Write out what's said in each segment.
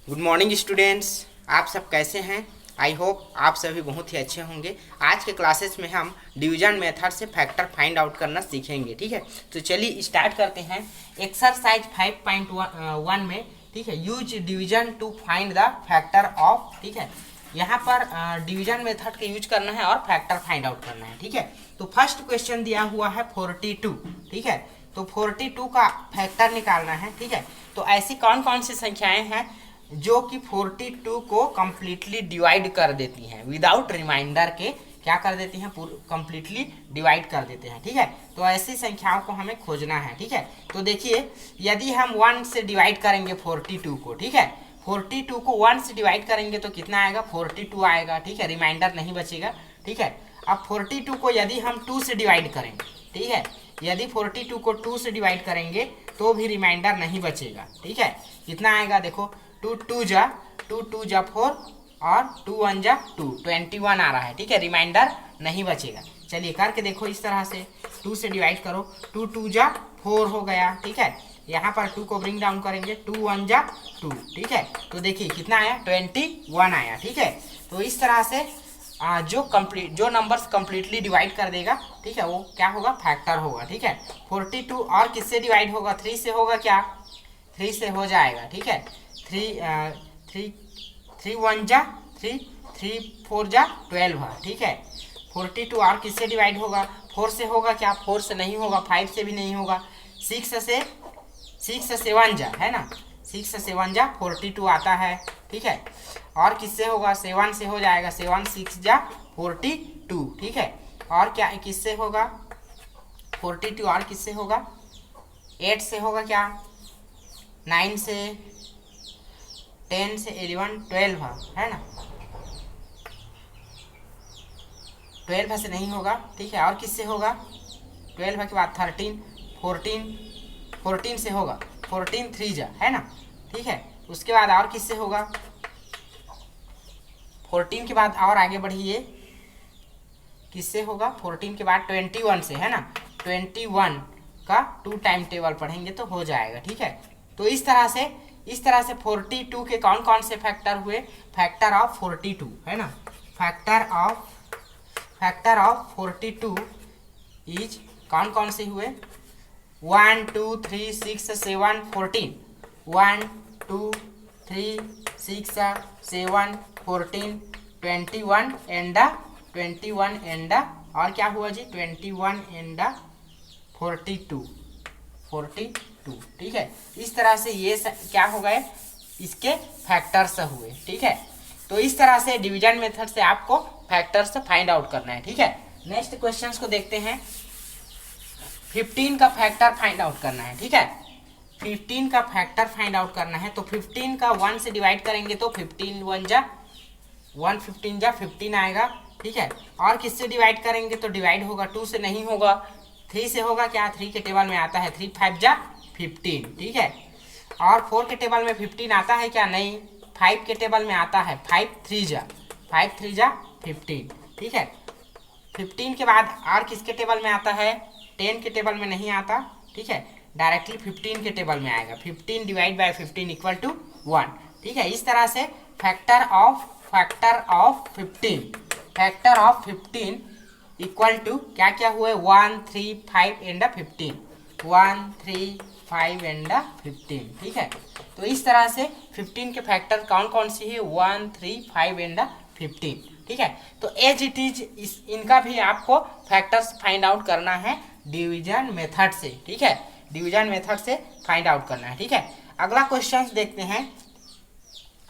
Good morning students. आप सब कैसे हैं? आई होप आप सभी बहुत ही अच्छे होंगे। आज के क्लासेस में हम डिवीजन मेथड से फैक्टर फाइंड आउट करना सीखेंगे। ठीक है, तो चलिए स्टार्ट करते हैं। एक्सरसाइज 5.1 में, ठीक है, use division to find the factor of. ठीक है, यहाँ पर डिवीजन मेथड का यूज करना है और फैक्टर फाइंड आउट करना है। ठीक है, तो फर्स्ट क्वेश्चन दिया हुआ है 42। ठीक है, तो 42 का फैक्टर निकालना है। ठीक है, तो ऐसी कौन कौन सी संख्याएं हैं जो कि 42 को कंप्लीटली डिवाइड कर देती हैं, विदाउट रिमाइंडर के क्या कर देती हैं, कंप्लीटली डिवाइड कर देते हैं। ठीक है, तो ऐसी संख्याओं को हमें खोजना है। ठीक है, तो देखिए, यदि हम 1 से डिवाइड करेंगे 42 को, ठीक है, 42 को 1 से डिवाइड करेंगे तो कितना आएगा, 42 आएगा। ठीक है, रिमाइंडर नहीं बचेगा। ठीक है, अब 42 को यदि हम 2 से डिवाइड करेंगे, ठीक है, यदि 42 को 2 से डिवाइड करेंगे तो भी रिमाइंडर नहीं बचेगा। ठीक है, कितना आएगा, देखो, 2 2 जा 4 और 2 1 जा 2, 21 आ रहा है। ठीक है, रिमाइंडर नहीं बचेगा। चलिए करके देखो, इस तरह से 2 से डिवाइड करो, 2 2 जा 4 हो गया। ठीक है, यहाँ पर 2 को ब्रिंग डाउन करेंगे, 2 1 जा 2। ठीक है, तो देखिए कितना आया, 21 आया। ठीक है, तो इस तरह से जो नंबर्स कंप्लीटली डिवाइड कर देगा, ठीक है, वो क्या होगा, फैक्टर होगा। ठीक है, 42 और किससे डिवाइड होगा, 3 से होगा क्या, 3 से हो जाएगा। ठीक है, 3 1 जा 3, 3 4 जा 12 है। ठीक है, 42 और किससे डिवाइड होगा, 4 से होगा क्या, 4 से नहीं होगा, 5 से भी नहीं होगा, 6 से 7 जा, है ना, 6 से 7 जा 42 आता है। ठीक है, और किससे होगा, 7 से हो जाएगा, 7 6 जा 42। ठीक है, और क्या किससे होगा, 42 और किससे होगा, 8 से होगा क्या, 9 से, 10 से 11 12 है ना, 12 से नहीं होगा। ठीक है, और किससे होगा, 12 के बाद 13 14 से होगा, 14 3 जा, है ना। ठीक है, उसके बाद और किससे होगा, 14 के बाद और आगे बढ़िए, किससे होगा, 14 के बाद 21 से, है ना, 21 का 2 टाइम टेबल पढ़ेंगे तो हो जाएगा। ठीक है, तो इस तरह से 42 के कौन कौन से फैक्टर हुए, फैक्टर ऑफ 42, है ना, फैक्टर ऑफ 42 इज कौन कौन से हुए, 1 2 3 6 7 14, 1 2 3 6 7 14 21 एंड और क्या हुआ जी, 21 एंड 42। ठीक है, इस तरह से ये क्या हो गए, इसके फैक्टर्स हुए। ठीक है, तो इस तरह से डिवीजन मेथड से आपको फैक्टर्स फाइंड आउट करना है। ठीक है, नेक्स्ट क्वेश्चंस को देखते हैं। 15 का फैक्टर फाइंड आउट करना है। ठीक है, 15 का फैक्टर फाइंड आउट करना है, तो 15 का 1 से डिवाइड करेंगे तो 15 1 जा 1, 15 जा 15 आएगा। ठीक है, और किससे डिवाइड करेंगे तो डिवाइड होगा, 2 से नहीं होगा, 3 से होगा क्या, 3 के टेबल में आता है, 3 5 जा 15। ठीक है, और 4 के टेबल में 15 आता है क्या, नहीं, 5 के टेबल में आता है, 5 3 जा 15। ठीक है, 15 के बाद और किसके टेबल में आता है, 10 के टेबल में नहीं आता। ठीक है, डायरेक्टली 15 के टेबल में आएगा, 15 डिवाइड बाय 15 इक्वल टू 1। ठीक है, इस तरह से फैक्टर ऑफ 15 इक्वल टू क्या क्या हुए, 1 3 5 एंड 15, 1 3 5 एंड 15। ठीक है, तो इस तरह से 15 के फैक्टर कौन कौन सी है, 1 3 5 एंड 15। ठीक है, तो एज इट इज इनका भी आपको फैक्टर्स फाइंड आउट करना है डिवीजन मेथड से। ठीक है, डिवीजन मेथड से फाइंड आउट करना है। ठीक है, अगला क्वेश्चन देखते हैं।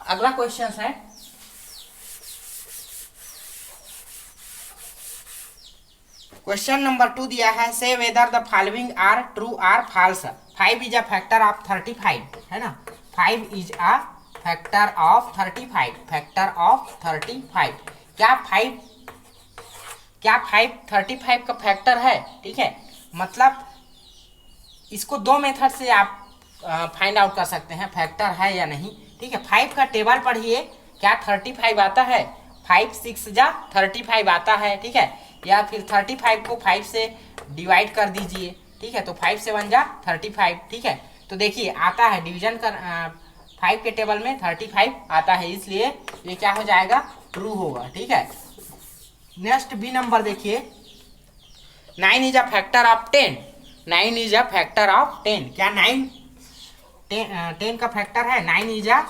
अगला क्वेश्चन है क्वेश्चन नंबर 2 दिया है, say whether the following are true or false. 5 is a factor of 35, है ना, 5 is a factor of 35, factor of 35। क्या 5 35 का फैक्टर है। ठीक है, मतलब इसको दो मेथड से आप फाइंड आउट कर सकते हैं फैक्टर है या नहीं। ठीक है, 5 का टेबल पढ़िए, क्या 35 आता है, 5 6 जा 35 आता है। ठीक है, या फिर 35 को 5 से डिवाइड कर दीजिए। ठीक है, तो 5 7 जा 35। ठीक है, तो देखिए आता है डिवीजन कर 5 के टेबल में 35 आता है, इसलिए ये क्या हो जाएगा, ट्रू होगा। ठीक है, नेक्स्ट बी नंबर देखिए, 9 is a factor of 10। 9 is a factor of 10। क्या 9 10 का फैक्टर है? 9 is a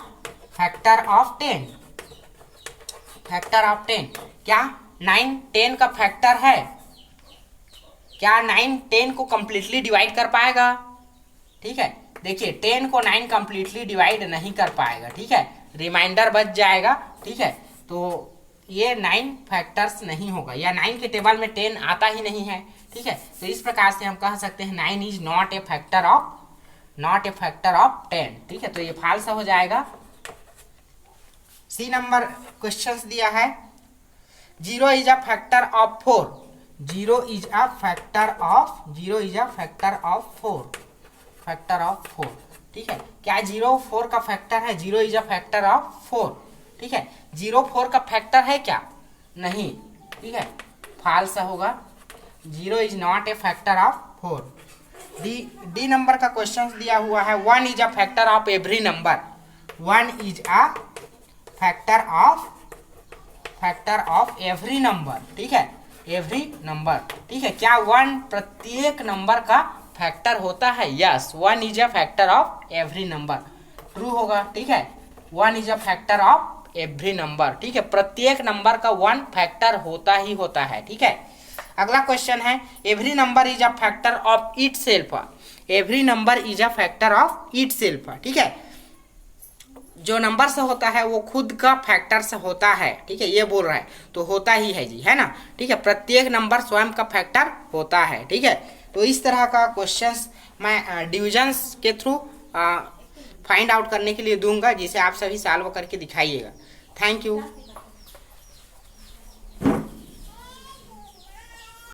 factor of 10। Factor of 10, क्या 9 10 का फैक्टर है? क्या 9 10 को कंप्लीटली डिवाइड कर पाएगा? ठीक है, देखिए 10 को 9 कंप्लीटली डिवाइड नहीं कर पाएगा। ठीक है, रिमाइंडर बच जाएगा। ठीक है, तो ये 9 फैक्टर्स नहीं होगा, या 9 के टेबल में 10 आता ही नहीं है। ठीक है, तो इस प्रकार से हम कह सकते हैं 9 is not a factor of 10। ठीक है, तो ये फाल्स हो जाएगा। सी नंबर क्वेश्चंस दिया है, 0 is a factor of 4। 0 is a factor of 4। ठीक है, क्या 0 4 का फैक्टर है? 0 इज अ फैक्टर ऑफ 4। ठीक है, 0 4 का फैक्टर है क्या? नहीं। ठीक है, फाल्स होगा, 0 is not a factor of 4। D number का क्वेश्चन दिया हुआ है, 1 is a factor of every number. 1 is a factor of every number. ठीक है, एवरी नंबर। ठीक है, क्या 1 प्रत्येक नंबर का फैक्टर होता है? Yes, 1 is a factor of every number, true होगा। ठीक है, 1 is a factor of every number. ठीक है, प्रत्येक नंबर का 1 फैक्टर होता ही होता है। ठीक है, अगला क्वेश्चन है, every number is a factor of it self. Every number is a factor of it self. ठीक है, जो नंबर से होता है वो खुद का फैक्टर से होता है। ठीक है, ये बोल रहा है, तो होता ही है जी, है ना। ठीक है, प्रत्येक नंबर स्वयं का फैक्टर होता है। ठीक है, तो इस तरह का क्वेश्चंस मैं डिविजन्स के थ्रू फाइंड आउट करने के लिए दूंगा, जिसे आप सभी सॉल्व करके दिखाइएगा। Thank you.